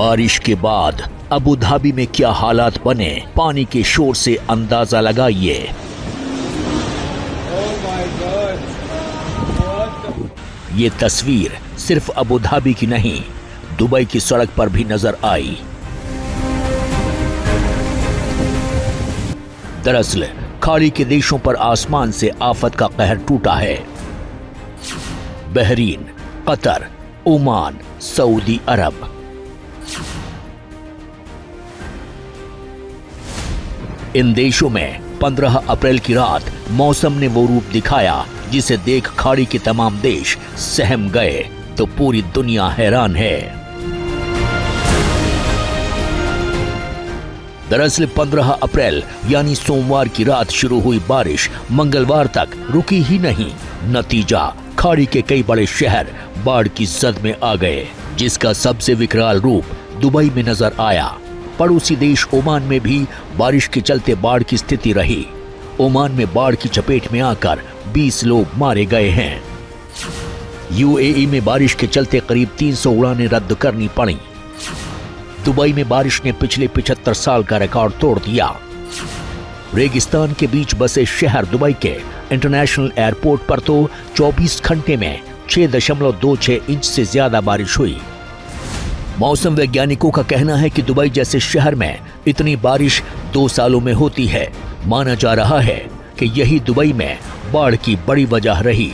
बारिश के बाद अबू धाबी में क्या हालात बने, पानी के शोर से अंदाजा लगाइए। ये तस्वीर सिर्फ अबू धाबी की नहीं, दुबई की सड़क पर भी नजर आई। दरअसल खाड़ी के देशों पर आसमान से आफत का कहर टूटा है। बहरीन, कतर, ओमान, सऊदी अरब। इन देशों में 15 अप्रैल की रात मौसम ने वो रूप दिखाया जिसे देख खाड़ी के तमाम देश सहम गए तो पूरी दुनिया हैरान है। दरअसल 15 अप्रैल यानी सोमवार की रात शुरू हुई बारिश मंगलवार तक रुकी ही नहीं। नतीजा, खाड़ी के कई बड़े शहर बाढ़ की जद में आ गए, जिसका सबसे विकराल रूप दुबई में नजर आया। पड़ोसी देश ओमान में भी बारिश के चलते बाढ़ की स्थिति रही। ओमान में बाढ़ की चपेट में आकर 20 लोग मारे गए हैं। यूएई में बारिश के चलते करीब 300 उड़ानें रद्द करनी पड़ी। दुबई में बारिश ने पिछले 75 साल का रिकॉर्ड तोड़ दिया। रेगिस्तान के बीच बसे शहर दुबई के इंटरनेशनल एयरपोर्ट पर तो 24 घंटे में 6.26 इंच से ज्यादा बारिश हुई। मौसम वैज्ञानिकों का कहना है कि दुबई जैसे शहर में इतनी बारिश 2 सालों में होती है। माना जा रहा है कि यही दुबई में बाढ़ की बड़ी वजह रही।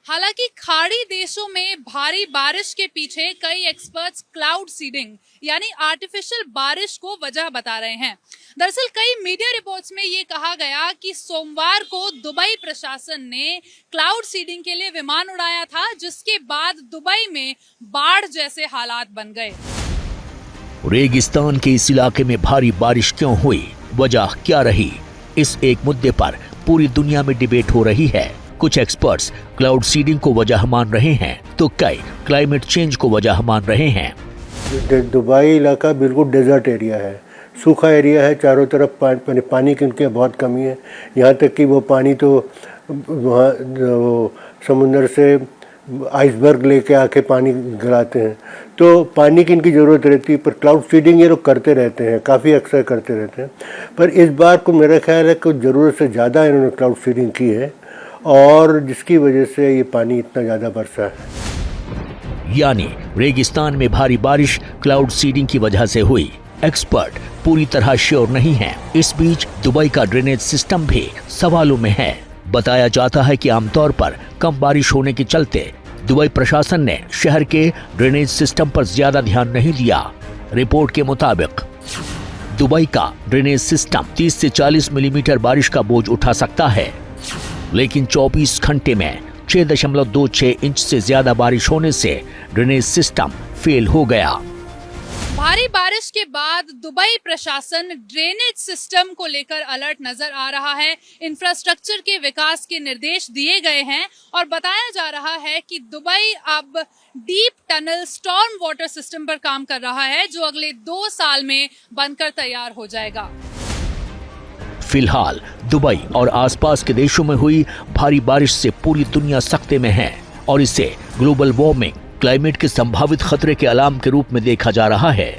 हालांकि खाड़ी देशों में भारी बारिश के पीछे कई एक्सपर्ट्स क्लाउड सीडिंग यानी आर्टिफिशियल बारिश को वजह बता रहे हैं। दरअसल कई मीडिया रिपोर्ट्स में ये कहा गया कि सोमवार को दुबई प्रशासन ने क्लाउड सीडिंग के लिए विमान उड़ाया था, जिसके बाद दुबई में बाढ़ जैसे हालात बन गए। रेगिस्तान के इस इलाके में भारी बारिश क्यों हुई, वजह क्या रही, इस एक मुद्दे पर पूरी दुनिया में डिबेट हो रही है। कुछ एक्सपर्ट्स क्लाउड सीडिंग को वजह मान रहे हैं तो कई क्लाइमेट चेंज को वजह मान रहे हैं। दुबई इलाका बिल्कुल डेजर्ट एरिया है, सूखा एरिया है, चारों तरफ पानी की उनके बहुत कमी है। यहाँ तक कि वो पानी तो वहाँ समुंदर से आइसबर्ग लेके आके पानी गिराते हैं, तो पानी की इनकी ज़रूरत रहती है। पर क्लाउड सीडिंग ये लोग करते रहते हैं, काफ़ी अक्सर करते रहते हैं। पर इस बार को मेरा ख्याल है कि ज़रूरत से ज़्यादा इन्होंने क्लाउड सीडिंग की है और जिसकी वजह से ये पानी इतना ज़्यादा बरसा है। यानी रेगिस्तान में भारी बारिश क्लाउड सीडिंग की वजह से हुई। एक्सपर्ट पूरी तरह श्योर नहीं है। इस बीच दुबई का ड्रेनेज सिस्टम भी सवालों में है। बताया जाता है कि आमतौर पर कम बारिश होने के चलते दुबई प्रशासन ने शहर के ड्रेनेज सिस्टम पर ज्यादा ध्यान नहीं दिया। रिपोर्ट के मुताबिक दुबई का ड्रेनेज सिस्टम 30 से 40 मिलीमीटर बारिश का बोझ उठा सकता है, लेकिन 24 घंटे में 6.26 इंच से ज्यादा बारिश होने से ड्रेनेज सिस्टम फेल हो गया। भारी बारिश के बाद दुबई प्रशासन ड्रेनेज सिस्टम को लेकर अलर्ट नजर आ रहा है। इंफ्रास्ट्रक्चर के विकास के निर्देश दिए गए हैं और बताया जा रहा है कि दुबई अब deep tunnel storm water system पर काम कर रहा है, जो अगले 2 साल में बनकर तैयार हो जाएगा। फिलहाल दुबई और आसपास के देशों में हुई भारी बारिश से पूरी दुनिया सख्ते में है और इसे ग्लोबल वार्मिंग, क्लाइमेट के संभावित खतरे के अलार्म के रूप में देखा जा रहा है।